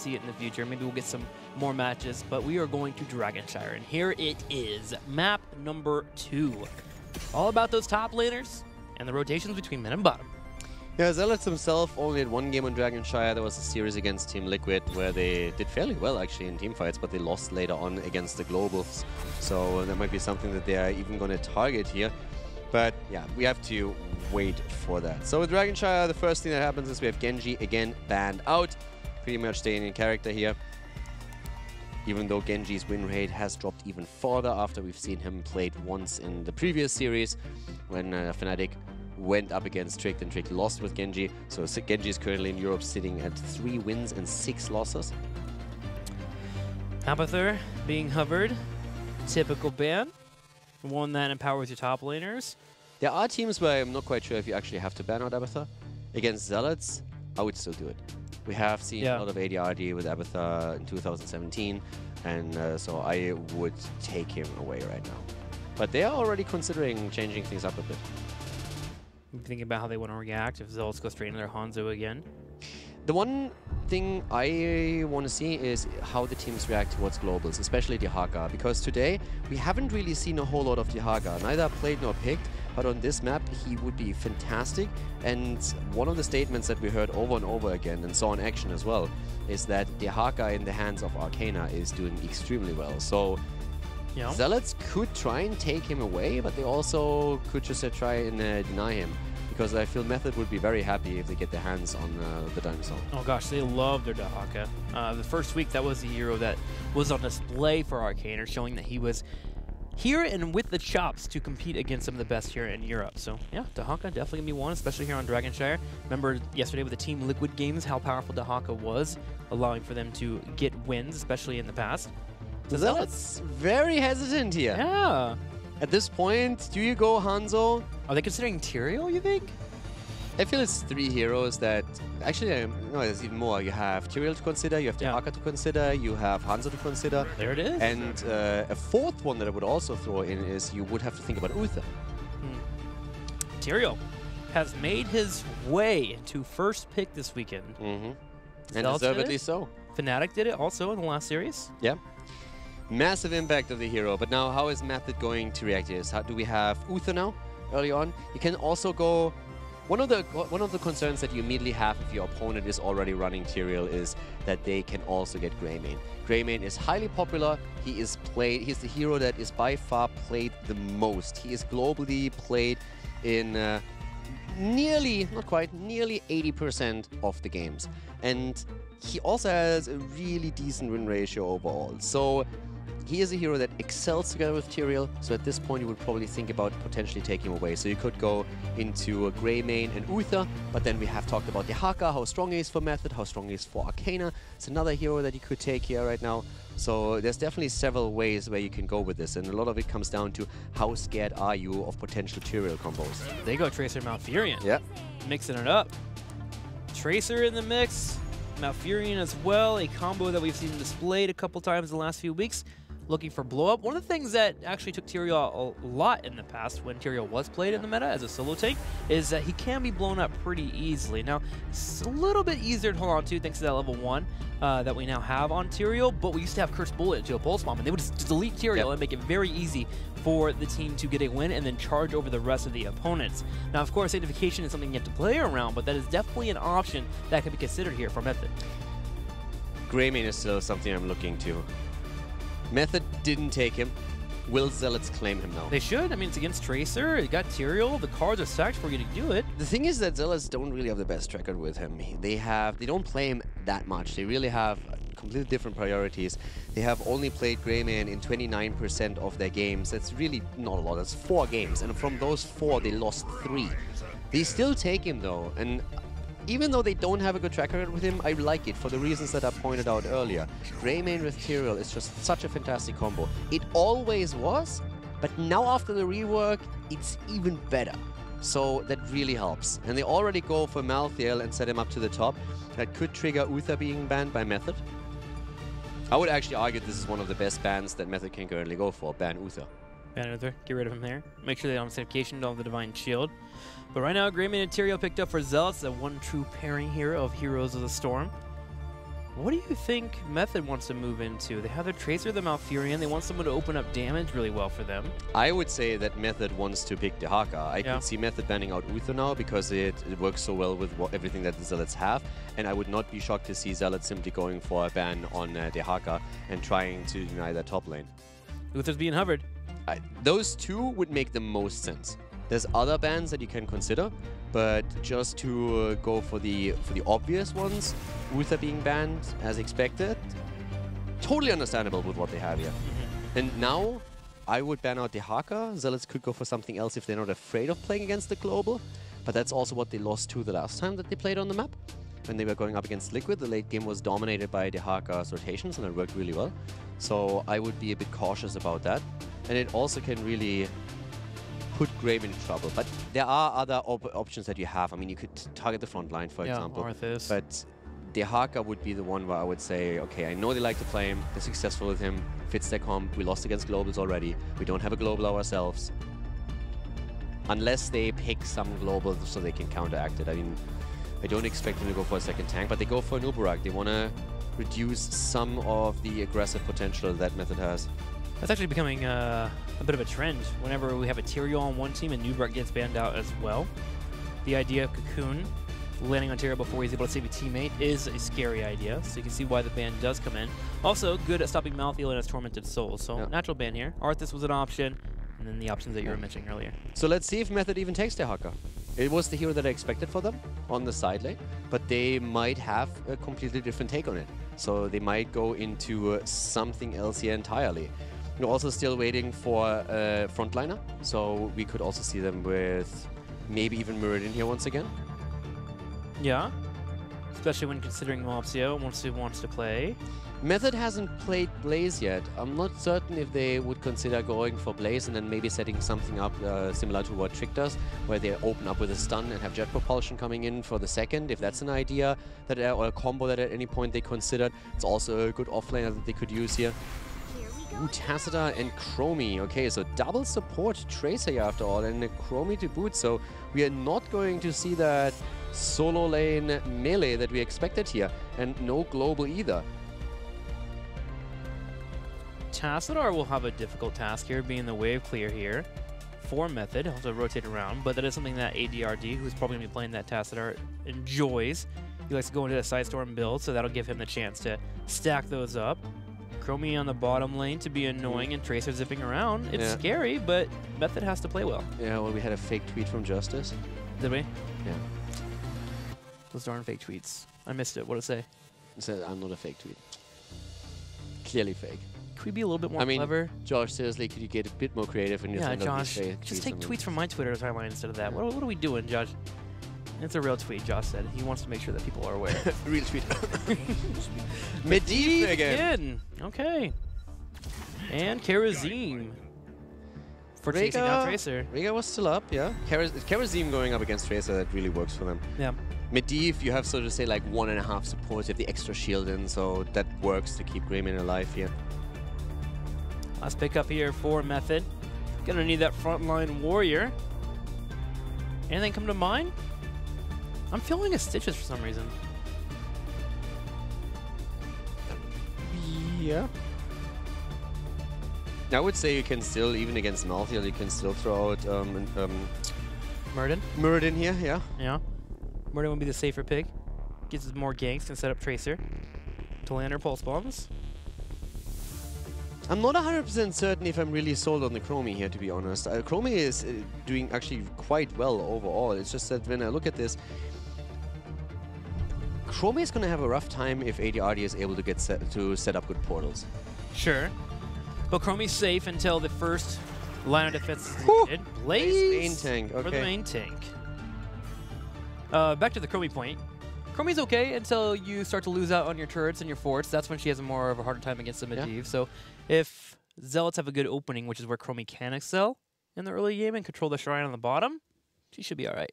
see it in the future. Maybe we'll get some more matches, but we are going to Dragonshire, and here it is, map number 2. All about those top laners and the rotations between mid and bottom. Yeah, Zealots himself only had one game on Dragonshire. There was a series against Team Liquid where they did fairly well actually in team fights, but they lost later on against the Globals. So that might be something that they are even going to target here. But yeah, we have to wait for that. So with Dragonshire, the first thing that happens is we have Genji again banned out. Pretty much staying in character here. Even though Genji's win rate has dropped even further after we've seen him played once in the previous series when Fnatic went up against Tricked and Tricked lost with Genji. So Genji is currently in Europe sitting at 3 wins and 6 losses. Abathur being hovered. Typical ban. One that empowers your top laners. There are teams where I'm not quite sure if you actually have to ban out Abathur. Against Zealots, I would still do it. We have seen a lot of ADRD with Abathur in 2017, and so I would take him away right now. But they are already considering changing things up a bit. Thinking about how they want to react if Zealots go straight into their Hanzo again. The one thing I want to see is how the teams react towards globals, especially Dehaka, because today we haven't really seen a whole lot of Dehaka, neither played nor picked, but on this map he would be fantastic. And one of the statements that we heard over and over again and saw in action as well is that Dehaka in the hands of Arcana is doing extremely well. So Zealots could try and take him away, but they also could just try and deny him. Because I feel Method would be very happy if they get their hands on the dinosaur. Oh gosh, they love their Dehaka. The first week, that was the hero that was on display for Arcana, showing that he was here and with the chops to compete against some of the best here in Europe. So yeah, Dehaka definitely gonna be one, especially here on Dragonshire. Remember yesterday with the Team Liquid games, how powerful Dehaka was, allowing for them to get wins, especially in the past. The Zealots very hesitant here. Yeah. At this point, do you go Hanzo? Are they considering Tyrael, you think? I feel it's 3 heroes that... Actually, no, there's even more. You have Tyrael to consider, you have Dehaka to consider, you have Hanzo to consider. There it is. And a fourth one that I would also throw in is you would have to think about Uther. Tyrael has made his way to first pick this weekend. And deservedly so. Fnatic did it also in the last series. Yeah. Massive impact of the hero, but now how is Method going to react to this? How do we have Uther now early on? You can also go... One of the concerns that you immediately have if your opponent is already running Tyrael is that they can also get Greymane. Greymane is highly popular. He's the hero that is by far played the most. He is globally played in nearly 80% of the games. And he also has a really decent win ratio overall. So he is a hero that excels together with Tyrael, so at this point you would probably think about potentially taking him away. So you could go into Greymane and Uther, but then we have talked about Dehaka, how strong he is for Method, how strong he is for Arcana. It's another hero that you could take here right now. So there's definitely several ways where you can go with this, and a lot of it comes down to how scared are you of potential Tyrael combos. They go Tracer Malfurion. Yeah. Mixing it up. Tracer in the mix, Malfurion as well, a combo that we've seen displayed a couple times in the last few weeks. Looking for blow up. One of the things that actually took Tyrael a lot in the past when Tyrael was played in the meta as a solo tank is that he can be blown up pretty easily. Now, it's a little bit easier to hold on to thanks to that level 1 that we now have on Tyrael, but we used to have Cursed Bullet to a Pulse Bomb, and they would just delete Tyrael and make it very easy for the team to get a win and then charge over the rest of the opponents. Now, of course, Sanctification is something you have to play around, but that is definitely an option that can be considered here for Method. Greymane is still something I'm looking to. Method didn't take him. Will Zealots claim him now? They should. I mean, it's against Tracer. You got Tyrael. The cards are stacked for you to do it. The thing is that Zealots don't really have the best record with him. They don't play him that much. They really have completely different priorities. They have only played Greymane in 29% of their games. That's really not a lot. That's 4 games. And from those 4, they lost 3. They still take him though. And even though they don't have a good track record with him, I like it for the reasons that I pointed out earlier. Greymane with Tyrael is just such a fantastic combo. It always was, but now after the rework, it's even better. So that really helps. And they already go for Malthael and set him up to the top. That could trigger Uther being banned by Method. I would actually argue this is one of the best bans that Method can currently go for, ban Uther. Ban Uther, get rid of him there. Make sure they don't have Sanctification, don't have the Divine Shield. But right now, Greymane and Tyrael picked up for Zealots, the one true pairing here of Heroes of the Storm. What do you think Method wants to move into? They have their Tracer, the Malfurion. They want someone to open up damage really well for them. I would say that Method wants to pick Dehaka. I Yeah. could see Method banning out Uther now because it works so well with everything that the Zealots have. And I would not be shocked to see Zealots simply going for a ban on Dehaka and trying to deny that top lane. Uther's being hovered. Those two would make the most sense. There's other bans that you can consider, but just to go for the obvious ones, Uther being banned as expected, totally understandable with what they have here. And now, I would ban out Dehaka. Zealots could go for something else if they're not afraid of playing against the global, but that's also what they lost to the last time that they played on the map. When they were going up against Liquid, the late game was dominated by Dehaka's rotations, and it worked really well. So I would be a bit cautious about that. And it also can really put Grave in trouble. But there are other options that you have. I mean, you could target the front line, for example. Arthas. But Dehaka would be the one where I would say, okay, I know they like to play him. They're successful with him. Fits their comp. We lost against globals already. We don't have a global ourselves. Unless they pick some global so they can counteract it. I mean, I don't expect them to go for a second tank, but they go for an Uberak. They want to reduce some of the aggressive potential that Method has. That's actually becoming a bit of a trend. Whenever we have a Tyrael on one team and Nubrak gets banned out as well, the idea of Cocoon landing on Tyrael before he's able to save a teammate is a scary idea, so you can see why the ban does come in. Also, good at stopping Malthael and his Tormented Souls, so natural ban here. Arthas was an option, and then the options that you were mentioning earlier. So let's see if Method even takes Dehaka. It was the hero that I expected for them on the side lane, but they might have a completely different take on it. So they might go into something else here entirely. We're also still waiting for a frontliner, so we could also see them with maybe even Muradin here once again. Yeah, especially when considering Mopsio wants to play. Method hasn't played Blaze yet. I'm not certain if they would consider going for Blaze and then maybe setting something up similar to what Trick does, where they open up with a stun and have jet propulsion coming in for the second, if that's an idea that or a combo that at any point they considered. It's also a good offlaner that they could use here. Ooh, Tacita and Chromie. Okay, so double support Tracer here after all, and a Chromie to boot. So we are not going to see that solo lane melee that we expected here, and no global either. Tassadar will have a difficult task here, being the wave clear here for Method. He'll have to rotate around, but that is something that ADRD, who's probably going to be playing that Tassadar, enjoys. He likes to go into the Sidestorm build, so that'll give him the chance to stack those up. Chromie on the bottom lane to be annoying and Tracer zipping around. It's scary, but Method has to play well. Yeah, well, we had a fake tweet from Justice. Did we? Yeah. Those darn fake tweets. I missed it. What did it say? It said, I'm not a fake tweet. Clearly fake. Could we be a little bit more clever? Josh, seriously, could you get a bit more creative in your Yeah, Josh, just take tweets from my Twitter timeline instead of that. What are we doing, Josh? It's a real tweet, Josh said. He wants to make sure that people are aware. Real tweet. Medivh again. Okay. And Karazim for chasing down Tracer. Rhaegar was still up, yeah. Karazim going up against Tracer, that really works for them. Yeah. Medivh, you have, so to say, like 1.5 supports. You have the extra shield in, so that works to keep Greymane alive here. Last pick up here for Method. Gonna need that frontline warrior. Anything come to mind? I'm feeling a Stitches for some reason. Yeah. I would say you can still, even against Malthael, you can still throw out Muradin? Muradin here, yeah. Yeah. Muradin would be the safer pick. Gets us more ganks, can set up Tracer to land her pulse bombs. I'm not 100% certain if I'm really sold on the Chromie here, to be honest. Chromie is doing actually quite well overall. It's just that when I look at this, Chromie is going to have a rough time if ADRD is able to get set up good portals. Sure. But Chromie's safe until the first line of defense is needed. Blaze main tank, okay. For the main tank. Back to the Chromie point. Chromie's okay until you start to lose out on your turrets and your forts. That's when she has more of a harder time against the Medivh. So if Zealots have a good opening, which is where Chromie can excel in the early game and control the shrine on the bottom, she should be all right.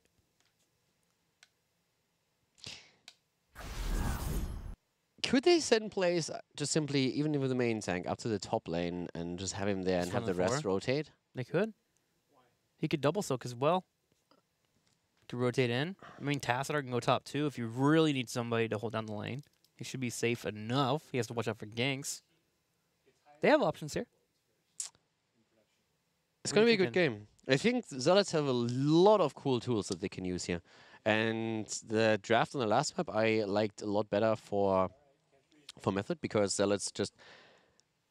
Could they set in place just simply, even with the main tank, up to the top lane and just have him there and have the rest rotate? They could. He could double soak as well to rotate in. I mean, Tassadar can go top too if you really need somebody to hold down the lane. He should be safe enough. He has to watch out for ganks. They have options here. It's going to be a good game. I think Zealots have a lot of cool tools that they can use here. And the draft on the last map I liked a lot better for Method, because Zealots just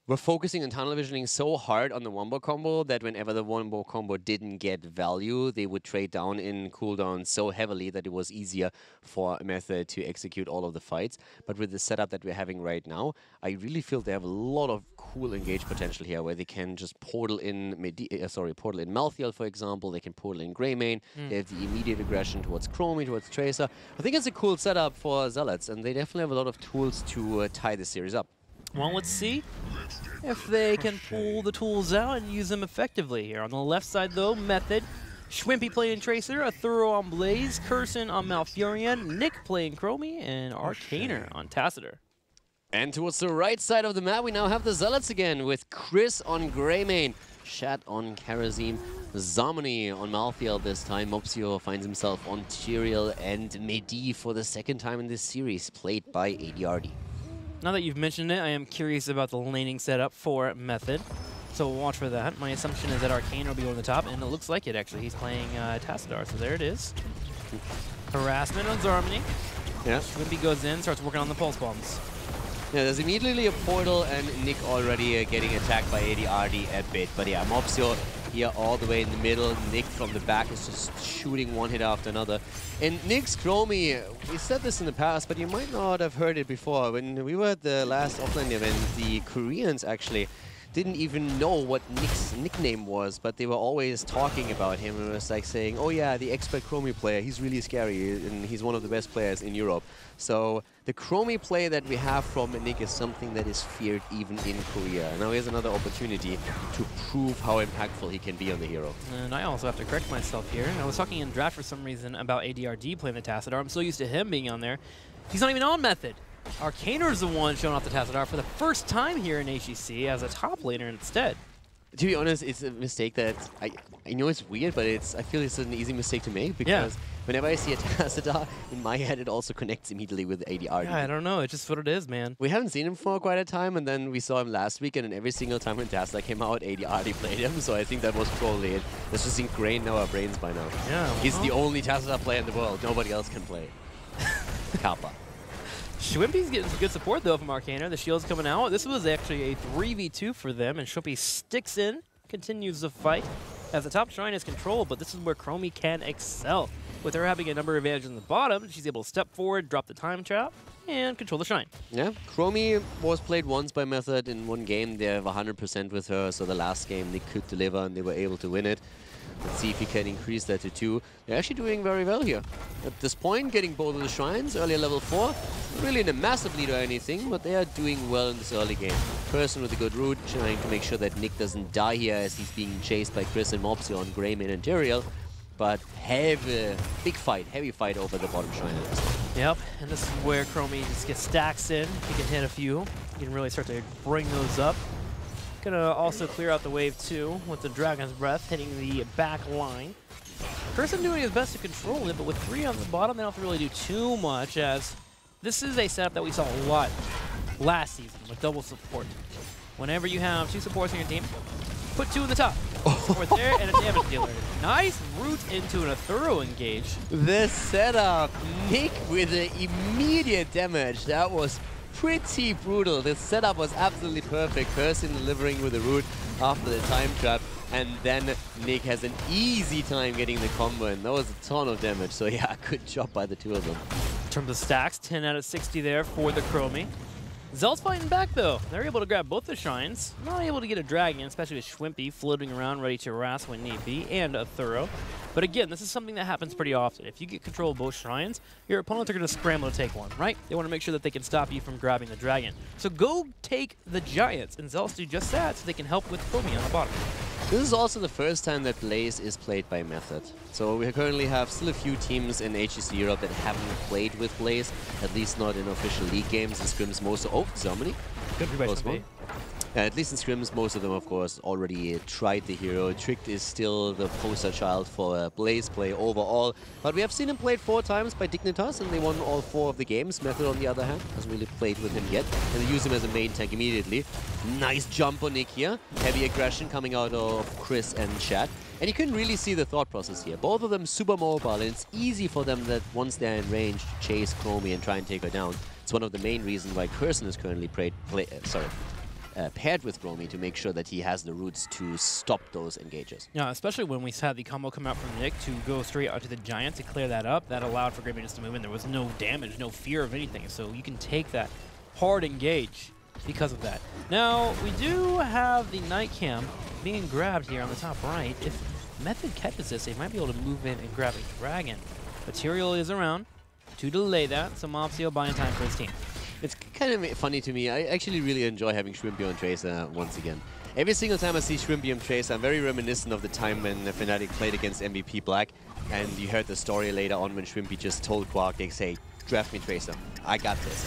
were focusing on tunnel visioning so hard on the wombo combo that whenever the wombo combo didn't get value, they would trade down in cooldown so heavily that it was easier for Method to execute all of the fights. But with the setup that we're having right now, I really feel they have a lot of cool engage potential here, where they can just portal in Malthael, for example. They can portal in Greymane. They have the immediate aggression towards Chromie, towards Tracer. I think it's a cool setup for Zealots, and they definitely have a lot of tools to tie this series up. Well, let's see if they can pull the tools out and use them effectively here. On the left side, though, Method. Schwimpy playing Tracer, a Thorough on Blaze, Curson on Malfurion, Nick playing Chromie, and Arcaner on Tacitor. And towards the right side of the map, we now have the Zealots again, with Chris on Greymane, Shat on Karazim, Zamani on Malthael this time. Mopsio finds himself on Tyrael, and Mehdi for the second time in this series, played by ADRD. Now that you've mentioned it, I am curious about the laning setup for Method. So we'll watch for that. My assumption is that Arcane will be on the top, and it looks like it, actually. He's playing Tassadar, so there it is. Harassment on Zarmany. Yeah. Schwimpy goes in, starts working on the pulse bombs. Yeah, there's immediately a portal, and Nick already getting attacked by ADRD a bit. But yeah, Mopsio here all the way in the middle. Nick from the back is just shooting one hit after another. And Nick's Chromie, we said this in the past, but you might not have heard it before. When we were at the last offline event, the Koreans actually didn't even know what Nick's nickname was, but they were always talking about him. It was like saying, oh yeah, the expert Chromie player, he's really scary, and he's one of the best players in Europe. So the Chromie play that we have from Nick is something that is feared even in Korea. Now here's another opportunity to prove how impactful he can be on the hero. And I also have to correct myself here. I was talking in draft for some reason about ADRD playing the Tassadar. I'm so used to him being on there. He's not even on Method. Arcaner's the one showing off the Tassadar for the first time here in HGC as a top laner instead. To be honest, it's a mistake that I know it's weird, but I feel it's an easy mistake to make, because whenever I see a Tassadar, in my head it also connects immediately with ADRD. Yeah, I don't know. It's just what it is, man. We haven't seen him for quite a time, and then we saw him last week, and every single time when Tassadar came out, ADRD played him, so I think that was probably it. That's just ingrained in our brains by now. Yeah. Well, he's the only Tassadar player in the world. Nobody else can play. Kappa. Schwimpy's getting some good support, though, from Arcaner. The shield's coming out. This was actually a 3v2 for them, and Schwimpy sticks in, continues the fight, as the top shrine is controlled, but this is where Chromie can excel. With her having a number of advantages in the bottom, she's able to step forward, drop the time trap, and control the shrine. Yeah, Chromie was played once by Method in one game. They have 100% with her, so the last game they could deliver, and they were able to win it. Let's see if he can increase that to 2. They're actually doing very well here. At this point, getting both of the shrines, earlier level 4. Not really in a massive lead or anything, but they are doing well in this early game. Person with a good route, trying to make sure that Nick doesn't die here as he's being chased by Chris and Mopsio on Greymane and Tyrael. But heavy fight over the bottom shrine. Yep, and this is where Chromie just gets stacks in. He can hit a few. He can really start to bring those up. Gonna also clear out the wave too with the Dragon's Breath hitting the back line. Person doing his best to control it, but with 3 on the bottom, they don't have to really do too much, as this is a setup that we saw a lot last season with double support. Whenever you have 2 supports on your team, put 2 in the top. Support there and a damage dealer. Nice route into a thorough engage. The setup, Nick with the immediate damage. That was pretty brutal. This setup was absolutely perfect. Person delivering with the root after the time trap, and then Nick has an easy time getting the combo, and that was a ton of damage. So yeah, good job by the 2 of them. In terms of stacks, 10 out of 60 there for the Chromie. Zealot's fighting back, though. They're able to grab both the shrines. Not able to get a dragon, especially with Schwimpy floating around ready to harass when need be, and a Thorough. But again, this is something that happens pretty often. If you get control of both shrines, your opponents are going to scramble to take one, right? They want to make sure that they can stop you from grabbing the dragon. So go take the giants, and Zealots do just that so they can help with Chromie on the bottom. This is also the first time that Blaze is played by Method. So we currently have still a few teams in HGC Europe that haven't played with Blaze, at least not in official league games and scrims most. Oh, Zamani. Good revive. At least in scrims, most of them, of course, already tried the hero. Tricked is still the poster child for Blaze play overall. But we have seen him played 4 times by Dignitas, and they won all 4 of the games. Method, on the other hand, hasn't really played with him yet. And they use him as a main tank immediately. Nice jump on Nick here. Heavy aggression coming out of Chris and Chad. And you can really see the thought process here. Both of them super mobile, and it's easy for them that once they're in range to chase Chromie and try and take her down. It's one of the main reasons why Curson is currently paired with Chromie to make sure that he has the roots to stop those engages. Yeah, especially when we had the combo come out from Nick to go straight out to the Giant to clear that up. That allowed for Great just to move in. There was no damage, no fear of anything. So you can take that hard engage because of that. Now, we do have the Night Cam being grabbed here on the top right. If Method catches this, they might be able to move in and grab a Dragon. Material is around to delay that, so Mopsio buying time for his team. It's kind of funny to me. I actually really enjoy having Shrimpy on Tracer once again. Every single time I see Shrimpy on Tracer, I'm very reminiscent of the time when Fnatic played against MVP Black, and you heard the story later on when Shrimpy just told Quark, they say, draft me Tracer. I got this,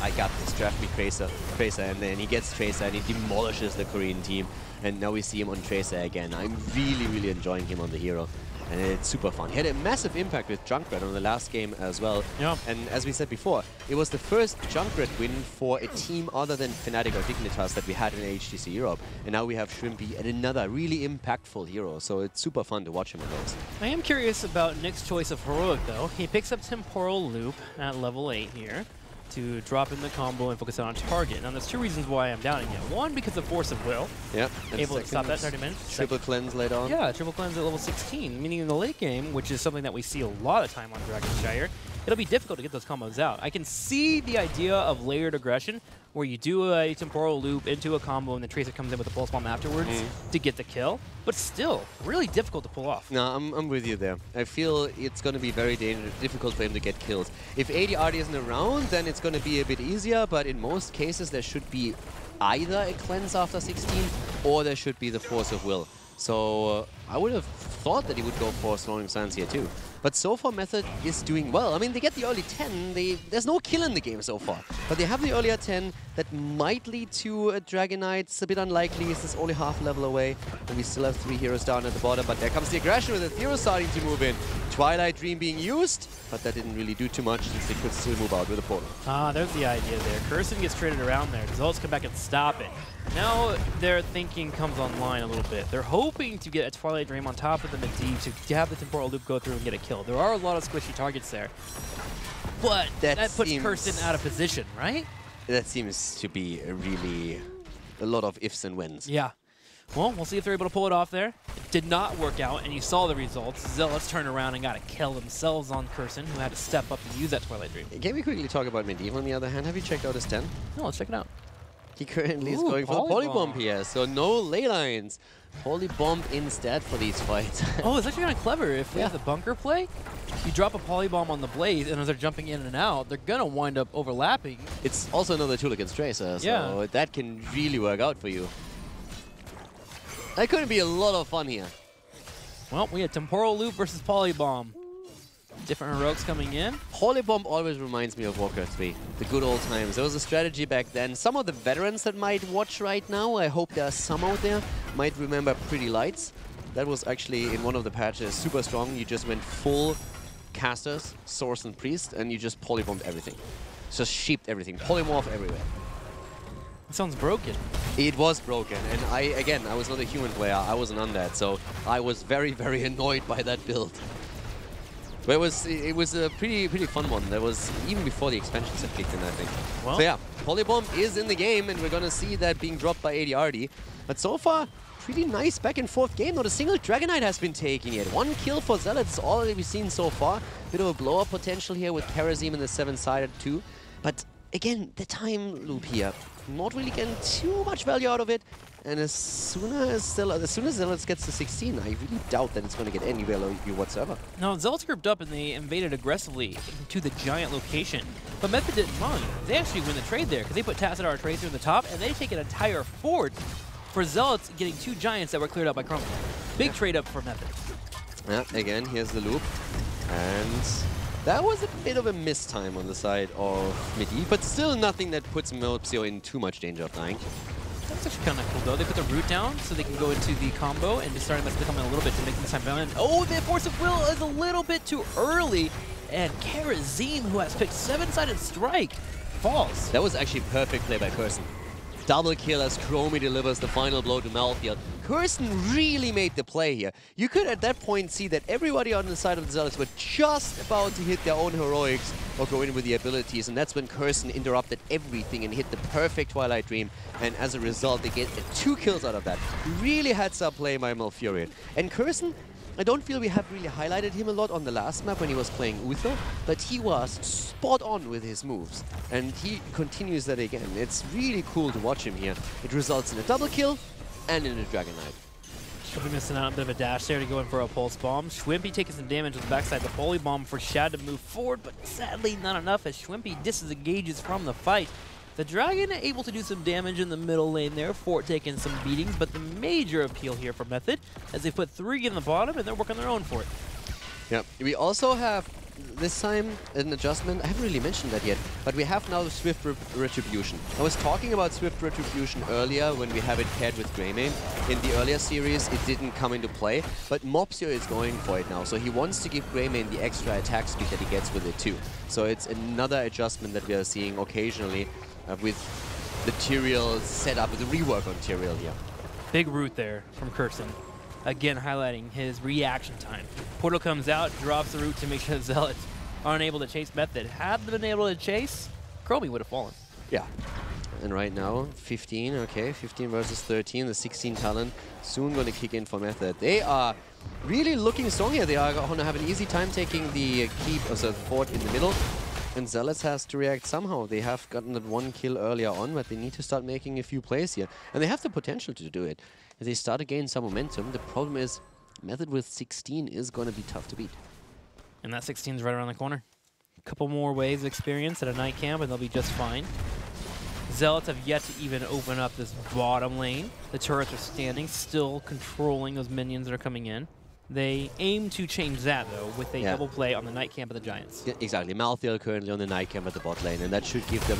draft me Tracer, and then he gets Tracer and he demolishes the Korean team. And now we see him on Tracer again. I'm really, really enjoying him on the hero. And it's super fun. He had a massive impact with Junkrat on the last game as well. Yeah. And as we said before, it was the first Junkrat win for a team other than Fnatic or Dignitas that we had in HGC Europe. And now we have Shrimpy and another really impactful hero. So it's super fun to watch him on those. I am curious about Nick's choice of Heroic, though. He picks up Temporal Loop at level 8 here to drop in the combo and focus on target. Now, there's 2 reasons why I'm doubting it. One, because of Force of Will. Yep. Able to stop that 30 minutes. Triple cleanse later on. Yeah, triple cleanse at level 16, meaning in the late game, which is something that we see a lot of time on Dragonshire, it'll be difficult to get those combos out. I can see the idea of layered aggression, where you do a temporal loop into a combo and the Tracer comes in with a pulse bomb afterwards to get the kill, but still, really difficult to pull off. No, I'm with you there. I feel it's going to be very difficult for him to get kills. If AD isn't around, then it's going to be a bit easier, but in most cases there should be either a cleanse after 16 or there should be the Force of Will. So I would have thought that he would go for Snoring Sands here too. But so far, Method is doing well. I mean, they get the early 10. There's no kill in the game so far. But they have the earlier 10 that might lead to a Dragonite. It's a bit unlikely. This is only half level away. And we still have 3 heroes down at the bottom. But there comes the aggression with the hero starting to move in. Twilight Dream being used. But that didn't really do too much since they could still move out with a portal. Ah, there's the idea there. Curson gets traded around there. Zealots come back and stop it. Now their thinking comes online a little bit. They're hoping to get a Twilight Dream on top of the Medivh to have the temporal loop go through and get a kill. There are a lot of squishy targets there. But that puts Curson out of position, right? That seems to be a lot of ifs and whens. Yeah. Well, we'll see if they're able to pull it off there. It did not work out, and you saw the results. Zealots turned around and got a kill themselves on Curson, who had to step up and use that Twilight Dream. Can we quickly talk about Medivh on the other hand? Have you checked out his 10? No, let's check it out. He currently is going for a Polybomb here, so no ley lines. Polybomb instead for these fights. Oh, it's actually kind of clever. If we have the bunker play, you drop a Polybomb on the Blaze, and as they're jumping in and out, they're going to wind up overlapping. It's also another tool against Tracer, so that can really work out for you. That could be a lot of fun here. Well, we had Temporal Loop versus Polybomb. Different heroics coming in. Polybomb always reminds me of Warcraft 3, the good old times. There was a strategy back then. Some of the veterans that might watch right now, I hope there are some out there, might remember Pretty Lights. That was actually in one of the patches super strong. You just went full casters, source and priest, and you just polybombed everything. Just sheeped everything, polymorph everywhere. That sounds broken. It was broken, and I was not a human player, I wasn't on that, so I was very, very annoyed by that build. But it was a pretty fun one. That was even before the expansions had kicked in, I think. Well, so yeah, Polybomb is in the game, and we're gonna see that being dropped by ADRD. But so far, pretty nice back and forth game. Not a single Dragonite has been taken yet. 1 kill for Zealots, all that we've seen so far. Bit of a blow-up potential here with Karazim in the 7-sided too. But again, the time loop here, not really getting too much value out of it. And as soon as Zealots gets to 16, I really doubt that it's going to get any value whatsoever. No, Zealots grouped up and they invaded aggressively to the Giant location. But Method didn't mind. They actually win the trade there because they put Tassadar Tracer in the top and they take an entire fort for Zealots getting 2 Giants that were cleared out by Chromie. Big trade up for Method. Yeah, again, here's the loop. And that was a bit of a mistime on the side of Medivh, but still nothing that puts Mopsio in too much danger of dying. That's actually kind of cool, though. They put the root down so they can go into the combo and just starting to become a little bit to make this time bound. Oh, the Force of Will is a little bit too early. And Karazim, who has picked 7-sided strike, falls. That was actually perfect play by Curson. Double kill as Chromie delivers the final blow to Malthael. Curson really made the play here. You could at that point see that everybody on the side of the Zealots were just about to hit their own heroics or go in with the abilities, and that's when Curson interrupted everything and hit the perfect Twilight Dream, and as a result they get 2 kills out of that. Really heads-up play by Malfurion. And Curson, I don't feel we have really highlighted him a lot on the last map when he was playing Uther, but he was spot on with his moves, and he continues that again. It's really cool to watch him here. It results in a double kill and in a Dragon Knight. Shwimpy missing out a bit of a dash there to go in for a pulse bomb. Shwimpy taking some damage on the backside. The Holy Bomb for Shad to move forward, but sadly not enough as Shwimpy disengages from the fight. The Dragon able to do some damage in the middle lane there, Fort taking some beatings, but the major appeal here for Method as they put 3 in the bottom and they're working their own Fort. Yeah, we also have this time an adjustment. I haven't really mentioned that yet, but we have now Swift Retribution. I was talking about Swift Retribution earlier when we have it paired with Greymane. In the earlier series, it didn't come into play, but Mopsio is going for it now, so he wants to give Greymane the extra attack speed that he gets with it too. So it's another adjustment that we are seeing occasionally with the Tyrael setup, with the rework on Tyrael here. Big root there from Curson. Again, highlighting his reaction time. Portal comes out, drops the root to make sure the Zealots aren't able to chase Method. Had they been able to chase, Chromie would have fallen. Yeah. And right now, 15, okay, 15 versus 13, the 16 talent soon going to kick in for Method. They are really looking strong here. They are going to have an easy time taking the keep of the fort in the middle. And Zealots has to react somehow. They have gotten that 1 kill earlier on, but they need to start making a few plays here. And they have the potential to do it. If they start to gain some momentum, the problem is Method with 16 is going to be tough to beat. And that 16 is right around the corner. A couple more waves of experience at a night camp and they'll be just fine. Zealots have yet to even open up this bottom lane. The turrets are standing, still controlling those minions that are coming in. They aim to change that, though, with a double play on the night camp of the Giants. Yeah, exactly. Malthael currently on the night camp at the bot lane, and that should give them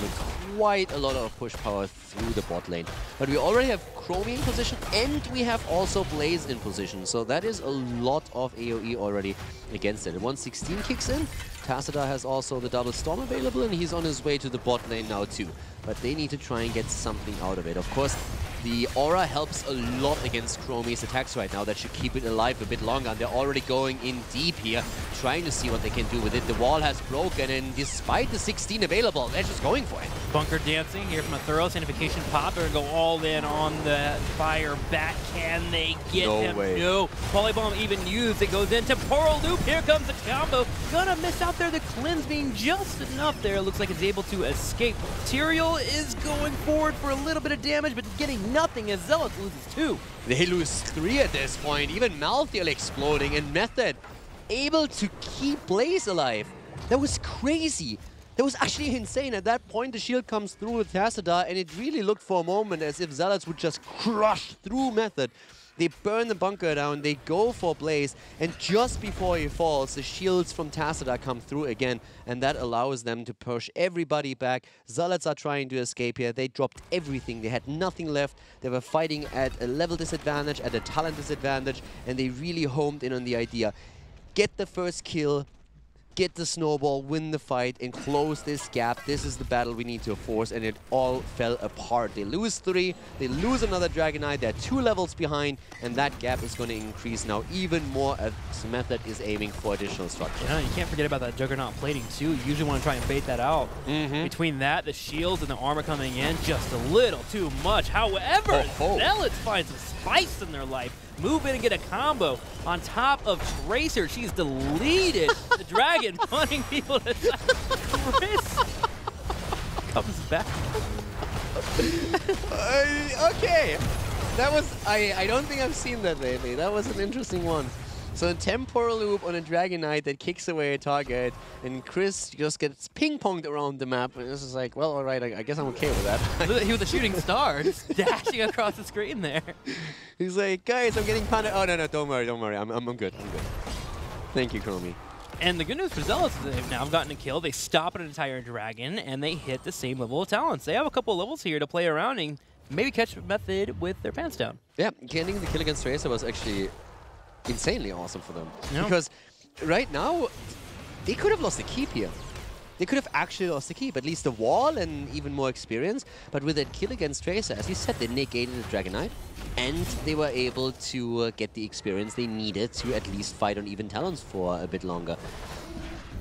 quite a lot of push power through the bot lane. But we already have Chromie in position, and we have also Blaze in position, so that is a lot of AoE already against it. And 116 kicks in. Tassadar has also the double storm available, and he's on his way to the bot lane now too. But they need to try and get something out of it. Of course, the aura helps a lot against Chromie's attacks right now. That should keep it alive a bit longer. And they're already going in deep here, trying to see what they can do with it. The wall has broken, and despite the 16 available, they're just going for it. Bunker dancing here from a thorough sanification pop. They're going to go all in on the fire bat. Can they get him? Way. No. Polybomb even used. It goes into Pearl Loop. Here comes the combo. Gonna miss out there. The cleanse being just enough there. Looks like it's able to escape. Tyrael is going forward for a little bit of damage, but getting nothing as Zealots loses 2. They lose 3 at this point. Even Malthael exploding, and Method able to keep Blaze alive. That was crazy. That was actually insane. At that point, the shield comes through with Tassadar, and it really looked for a moment as if Zealots would just crush through Method. They burn the bunker down, they go for Blaze, and just before he falls, the shields from Tassadar come through again, and that allows them to push everybody back. Zealots are trying to escape here. They dropped everything. They had nothing left. They were fighting at a level disadvantage, at a talent disadvantage, and they really homed in on the idea. Get the first kill, get the snowball, win the fight, and close this gap. This is the battle we need to force, and it all fell apart. They lose 3, they lose another Dragon Knight, they're 2 levels behind, and that gap is going to increase now even more as Method is aiming for additional structure. Yeah, you can't forget about that Juggernaut plating too. You usually want to try and bait that out. Between that, the shields, and the armor coming in, just a little too much. However, Zealots find some spice in their life. Move in and get a combo on top of Tracer. She's deleted the dragon, punting people to Chris comes back. Okay, that was, I don't think I've seen that lately. That was an interesting one. So a temporal loop on a Dragon Knight that kicks away a target, and Chris just gets ping-ponged around the map, and this is like, well, all right, I guess I'm okay with that. He was a shooting star, just dashing across the screen there. He's like, guys, I'm getting punished. Oh, no, don't worry, I'm good, Thank you, Chromie. And the good news for Zealots is they've now gotten a kill. They stop an entire dragon, and they hit the same level of talents. They have a couple levels here to play around and maybe catch Method with their pants down. Yeah, getting the kill against Tracer was actually insanely awesome for them. Yeah. Because right now, they could have lost the keep here. They could have actually lost the keep, at least the wall and even more experience. But with that kill against Tracer, as you said, they negated the Dragon Knight, and they were able to get the experience they needed to at least fight on even talents for a bit longer.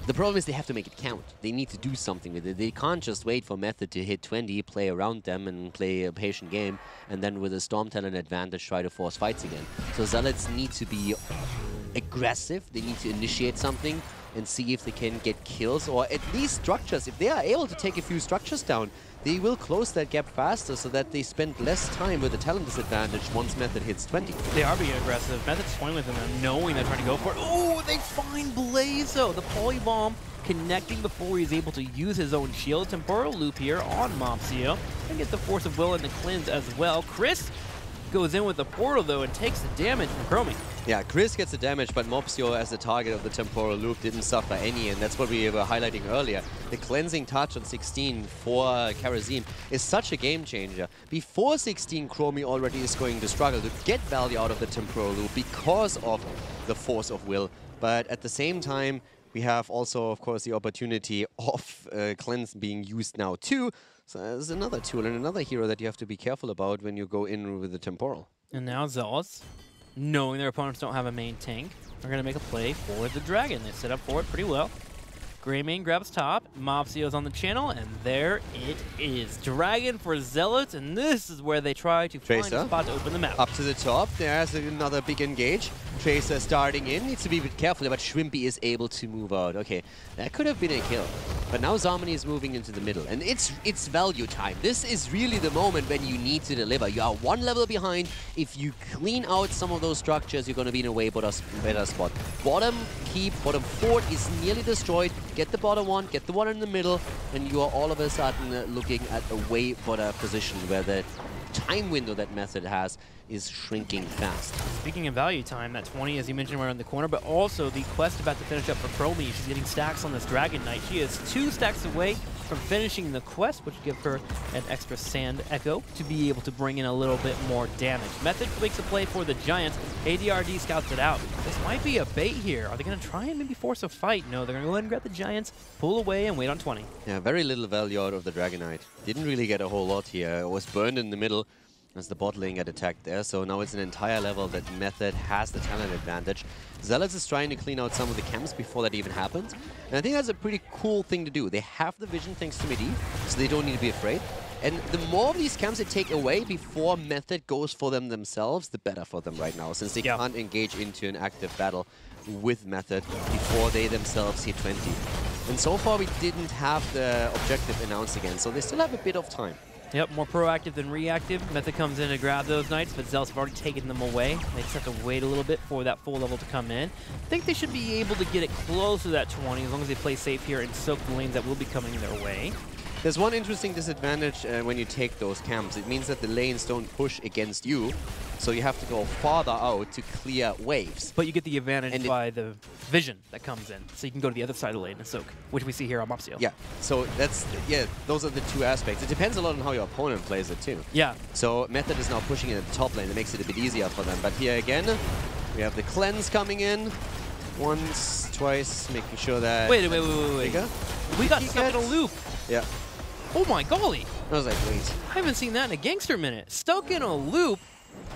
The problem is they have to make it count. They need to do something with it. They can't just wait for Method to hit 20, play around them, and play a patient game, and then with a Storm Talent advantage try to force fights again. So Zealots need to be aggressive. They need to initiate something and see if they can get kills or at least structures. If they are able to take a few structures down, they will close that gap faster so that they spend less time with the talent disadvantage once Method hits 20. They are being aggressive. Method's toying with them and knowing they're trying to go for it. Oh, they find Blazo. The Polybomb connecting before he's able to use his own shield. Temporal Loop here on Mopsio. And get the Force of Will and the Cleanse as well. Chris goes in with the portal though and takes the damage from Chromie. Yeah, Chris gets the damage, but Mopsio as the target of the Temporal Loop didn't suffer any, and that's what we were highlighting earlier. The Cleansing Touch on 16 for Karazim is such a game changer. Before 16, Chromie already is going to struggle to get value out of the Temporal Loop because of the Force of Will, but at the same time, we have also, of course, the opportunity of Cleanse being used now too. So there's another tool and another hero that you have to be careful about when you go in with the Temporal. And now Zealots, knowing their opponents don't have a main tank, are going to make a play for the Dragon. They set up for it pretty well. Greymane grabs top, Mopsio's on the channel, and there it is. Dragon for Zealots, and this is where they try to find a spot to open the map. Up to the top, there's another big engage. Tracer starting in, needs to be a bit careful, but Shrimpy is able to move out. Okay, that could have been a kill. But now Zarmani is moving into the middle, and it's value time. This is really the moment when you need to deliver. You are one level behind. If you clean out some of those structures, you're going to be in a way better spot. Bottom keep, bottom fort is nearly destroyed. Get the bottom one, get the one in the middle, and you are all of a sudden looking at a way better position where the time window that Method has is shrinking fast. Speaking of value time, that 20, as you mentioned, we're in the corner, but also the quest about to finish up for Chromie. She's getting stacks on this Dragon Knight. She is 2 stacks away from finishing the quest, which gives her an extra Sand Echo to be able to bring in a little bit more damage. Method makes a play for the Giants. ADRD scouts it out. This might be a bait here. Are they going to try and maybe force a fight? No, they're going to go ahead and grab the Giants, pull away, and wait on 20. Yeah, very little value out of the Dragon Knight. Didn't really get a whole lot here. It was burned in the middle as the bot lane got attacked there, so now it's an entire level that Method has the talent advantage. Zealots is trying to clean out some of the camps before that even happens, and I think that's a pretty cool thing to do. They have the vision thanks to Medivh, so they don't need to be afraid. And the more of these camps they take away before Method goes for them themselves, the better for them right now, since they can't engage into an active battle with Method before they themselves hit 20. And so far we didn't have the objective announced again, so they still have a bit of time. Yep, more proactive than reactive. Method comes in to grab those Knights, but Zealots have already taken them away. They just have to wait a little bit for that full level to come in. I think they should be able to get it close to that 20 as long as they play safe here and soak the lanes that will be coming their way. There's one interesting disadvantage when you take those camps. It means that the lanes don't push against you, so you have to go farther out to clear waves. But you get the advantage by the vision that comes in, so you can go to the other side of the lane and soak, which we see here on Mopsio. Yeah, so that's, those are the two aspects. It depends a lot on how your opponent plays it too. Yeah. So Method is now pushing in at the top lane. It makes it a bit easier for them. But here again, we have the cleanse coming in. Once, twice, making sure that... Wait. We got stuck in a loop. Yeah. Oh my golly. I was like, wait. I haven't seen that in a gangster minute. Stuck in a loop,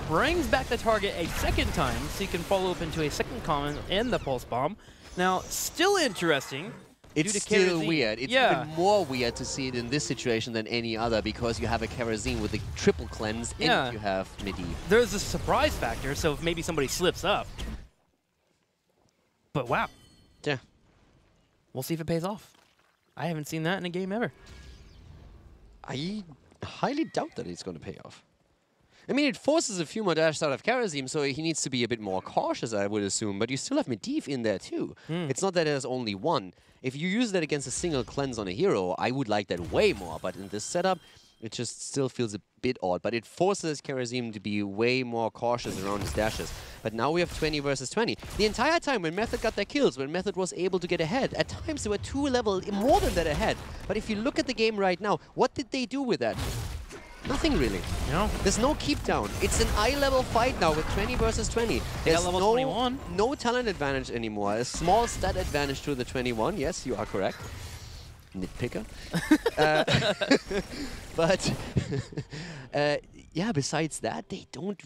brings back the target a second time, so you can follow up into a second common and the pulse bomb. Now, still interesting. It's still weird. It's even more weird to see it in this situation than any other because you have a Karazim with a triple cleanse and you have Medivh. There's a surprise factor, so if maybe somebody slips up. But wow. Yeah. We'll see if it pays off. I haven't seen that in a game ever. I highly doubt that it's going to pay off. I mean, it forces a few more dashes out of Karazim, so he needs to be a bit more cautious, I would assume. But you still have Medivh in there, too. It's not that there's only one. If you use that against a single cleanse on a hero, I would like that way more. But in this setup, it just still feels a bit odd. But it forces Karazim to be way more cautious around his dashes. But now we have 20 versus 20. The entire time when Method got their kills, when Method was able to get ahead, at times they were 2 levels more than that ahead. But if you look at the game right now, what did they do with that? Nothing really. No. There's no keep down. It's an eye-level fight now with 20 versus 20. There's level 21. No talent advantage anymore. A small stat advantage to the 21. Yes, you are correct. Nitpicker. But yeah, besides that, they don't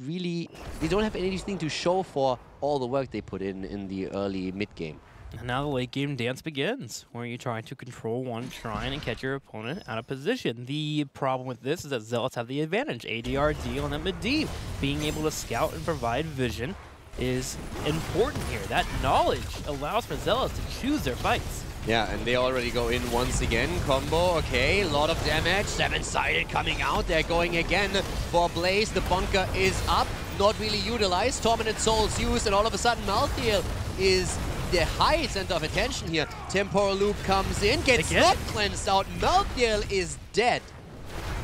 have anything to show for all the work they put in the early mid-game. And now the late game dance begins, where you try to control one shrine and catch your opponent out of position. The problem with this is that Zealots have the advantage. ADRD on that mid-deep. Being able to scout and provide vision is important here. That knowledge allows for Zealots to choose their fights. Yeah, and they already go in once again. Combo, okay, a lot of damage. Seven-sided coming out. They're going again for Blaze. The bunker is up, not really utilized. Tormented Souls used, and all of a sudden Malthael is the high center of attention here. Temporal Loop comes in, gets not cleansed out. Malthael is dead.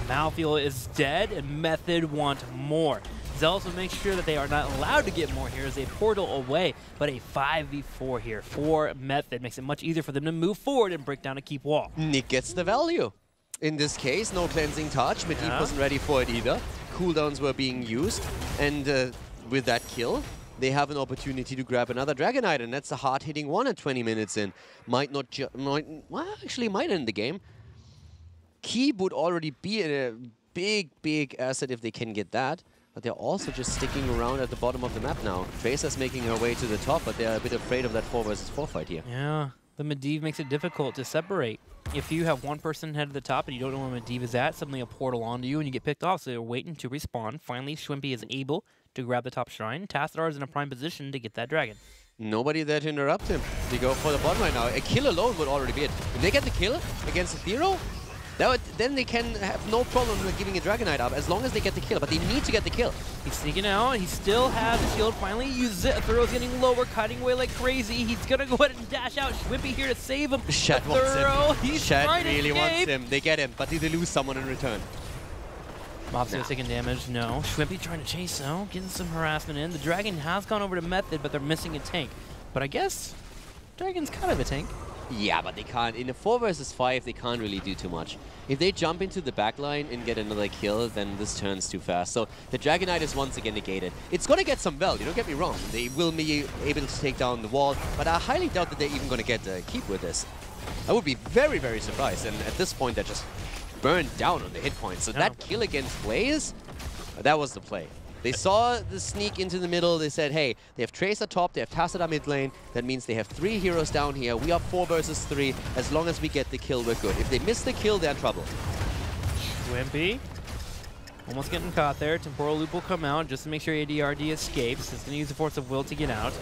Malthael is dead, and Method want more. Zealots will make sure that they are not allowed to get more here as they portal away, but a 5v4 here for Method makes it much easier for them to move forward and break down a keep wall. Nick gets the value. In this case, no cleansing touch. Medivh wasn't ready for it either. Cooldowns were being used, and with that kill, they have an opportunity to grab another Dragonite, and that's a hard-hitting one at 20 minutes in. Might end the game. Keep would already be a big asset if they can get that. But they're also just sticking around at the bottom of the map now. Tracer's making her way to the top, but they're a bit afraid of that 4 versus 4 fight here. Yeah, the Medivh makes it difficult to separate. If you have one person head to the top and you don't know where Medivh is at, suddenly a portal onto you and you get picked off, so they're waiting to respawn. Finally, Schwimpy is able to grab the top shrine. Tassadar is in a prime position to get that dragon. Nobody there to interrupt him. They go for the bottom right now. A kill alone would already be it. If they get the kill against Ethereal, then they can have no problem with giving a Dragonite up as long as they get the kill, but they need to get the kill. He's sneaking out. He still has the shield. Finally uses it. Ethereal's getting lower, cutting away like crazy. He's going to go ahead and dash out. Schwimpy here to save him. Shed wants him. He's Shed really wants him. They get him, but do they lose someone in return? Mobster taking damage. No. Schwimpy trying to chase now, getting some harassment in. The Dragon has gone over to Method, but they're missing a tank. But I guess Dragon's kind of a tank. Yeah, but they can't. In a 4 versus 5, they can't really do too much. If they jump into the backline and get another kill, then this turns too fast. So the Dragonite is once again negated. It's going to get some value, don't get me wrong. They will be able to take down the wall, but I highly doubt that they're even going to get a keep with this. I would be very, very surprised. And at this point, they're just burned down on the hit points. So that kill against Blaze, that was the play. They saw the sneak into the middle. They said, hey, they have Tracer top, they have Tassadar mid lane. That means they have 3 heroes down here. We are 4 versus 3. As long as we get the kill, we're good. If they miss the kill, they're in trouble. Schwimpy almost getting caught there. Temporal Loop will come out just to make sure ADRD escapes. It's going to use the Force of Will to get out.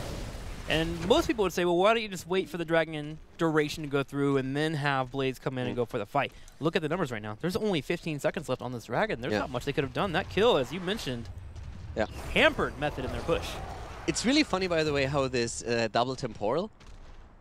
And most people would say, well, why don't you just wait for the Dragon duration to go through and then have Blaze come in and go for the fight? Look at the numbers right now. There's only 15 seconds left on this Dragon. There's not much they could have done. That kill, as you mentioned, hampered Method in their push. It's really funny, by the way, how this double temporal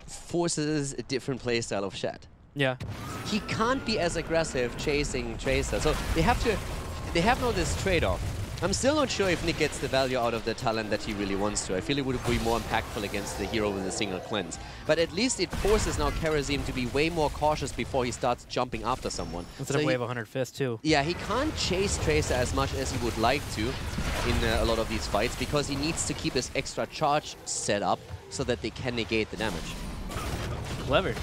forces a different playstyle of Shed. Yeah. He can't be as aggressive chasing Tracer. So they have now this trade-off. I'm still not sure if Nick gets the value out of the talent that he really wants to. I feel it would be more impactful against the hero with a single cleanse. But at least it forces now Kharazim to be way more cautious before he starts jumping after someone. Instead of Wave 100 Fist, too. Yeah, he can't chase Tracer as much as he would like to in a lot of these fights because he needs to keep his extra charge set up so that they can negate the damage. Clever.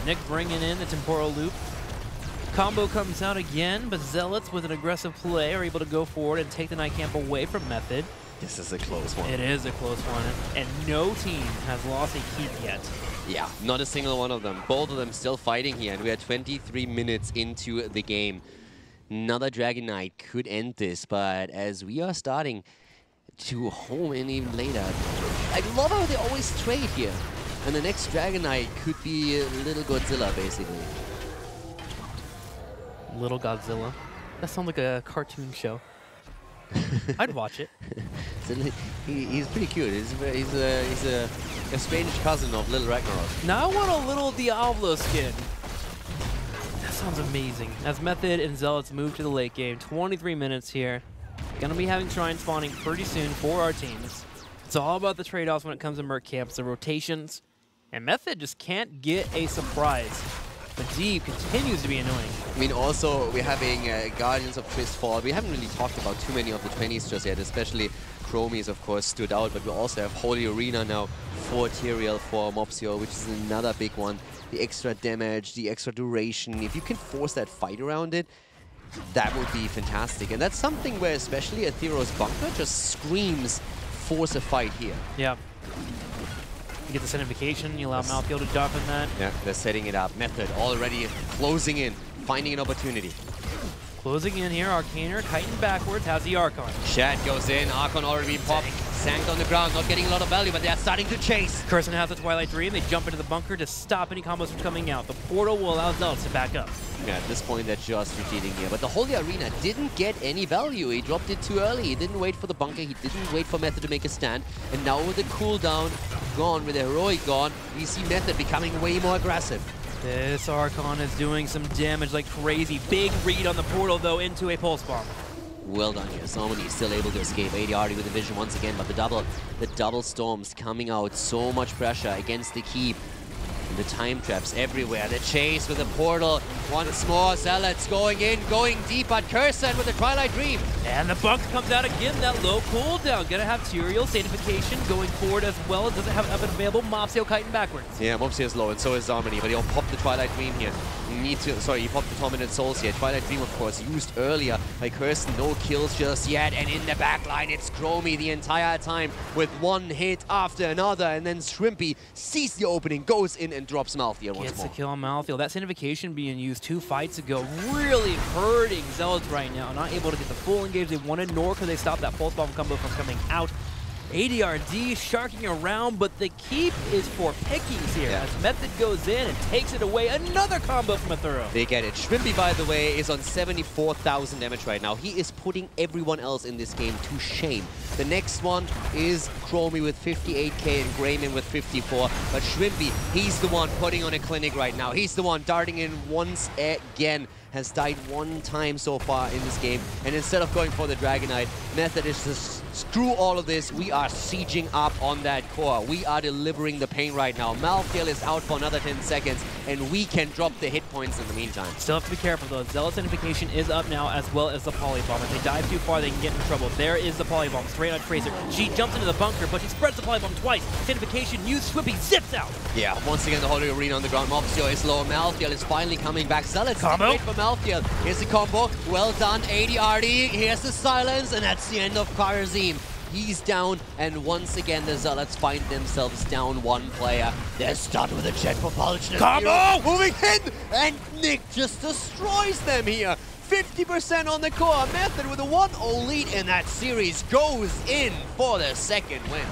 Nick bringing in the Temporal Loop. Combo comes out again, but Zealots with an aggressive play are able to go forward and take the Night Camp away from Method. This is a close one. It is a close one, and no team has lost a keep yet. Yeah, not a single one of them. Both of them still fighting here, and we are 23 minutes into the game. Another Dragonite could end this, but as we are starting to home in even later, I love how they always trade here. And the next Dragonite could be Little Godzilla, basically. Little Godzilla. That sounds like a cartoon show. I'd watch it. So he's pretty cute. He's a strange cousin of Little Ragnarok. Now I want a little Diablo skin. That sounds amazing. As Method and Zealots move to the late game, 23 minutes here. Gonna be having Shrine spawning pretty soon for our teams. It's all about the trade-offs when it comes to Merc camps, the rotations, and Method just can't get a surprise. But Deep continues to be annoying. I mean, also, we're having Guardians of Twist Fall. We haven't really talked about too many of the 20s just yet, especially Chromies, of course, stood out. But we also have Holy Arena now for Tyrael, for Mopsio, which is another big one. The extra damage, the extra duration. If you can force that fight around it, that would be fantastic. And that's something where especially Athero's bunker just screams, force a fight here. Yeah. You get the certification, you allow Malthael to drop in that. Yeah, they're setting it up. Method already closing in, finding an opportunity. Closing in here, Arcaner, kiting backwards, has the Archon. Shat goes in, Archon already been popped. Sanked on the ground, not getting a lot of value, but they're starting to chase. Curson has the Twilight Dream, they jump into the bunker to stop any combos from coming out. The portal will allow Zealots to back up. Yeah, at this point they're just retreating here. But the Holy Arena didn't get any value. He dropped it too early. He didn't wait for the bunker. He didn't wait for Method to make a stand. And now with the cooldown gone, with the Heroic gone, we see Method becoming way more aggressive. This Archon is doing some damage like crazy. Big read on the portal, though, into a Pulse Bomb. Well done here. Somebody still able to escape. AD with the vision once again, but the double storms coming out. So much pressure against the keep. And the time traps everywhere. The chase with the portal. Once more, Zealots going in, going deep, but Curson with the Twilight Dream. And the bunker comes out again, that low cooldown. Gonna have Tyrael, Sanctification going forward as well. Doesn't have it available. Mopsio kiting backwards. Yeah, Mopsio is low, and so is Zarmony, but he'll pop the Twilight Dream here. He popped the Tormented Souls here. Twilight Dream, of course, used earlier by Kirsten. No kills just yet, and in the back line, it's Chromie the entire time with one hit after another, and then Shrimpy sees the opening, goes in and drops Malthael once more. Gets a kill on Malthael. That Sanctification being used 2 fights ago, really hurting Zealots right now. Not able to get the full engage they wanted, nor could they stop that Pulse Bomb combo from coming out. ADRD sharking around, but the keep is for pickings here. Yeah. As Method goes in and takes it away. Another combo from Athero. They get it. Shrimpy, by the way, is on 74,000 damage right now. He is putting everyone else in this game to shame. The next one is Chromie with 58k and Grayman with 54. But Shrimpy, he's the one putting on a clinic right now. He's the one darting in once again. Has died 1 time so far in this game. And instead of going for the Dragonite, Method is just screw all of this. We are sieging up on that core. We are delivering the pain right now. Malthael is out for another 10 seconds, and we can drop the hit points in the meantime. Still have to be careful though. Zealot Sanctification is up now, as well as the Polybomb. If they dive too far, they can get in trouble. There is the Polybomb, straight on Tracer. She jumps into the bunker, but she spreads the Polybomb twice. Sanctification used, Swippy zips out. Yeah, once again, the Holy Arena on the ground. Mopsio is low. Malthael is finally coming back. Zealots Combo. wait for Malthael. Here's the combo. Well done, ADRD. Here's the silence, and that's the end of Karazim. He's down, and once again, the Zealots find themselves down 1 player. They're stunned with a jet propulsion. Combo! Moving in, and Nick just destroys them here. 50% on the core. Method with a 1-0 lead in that series goes in for the second win.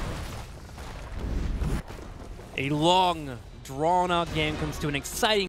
A long, drawn-out game comes to an exciting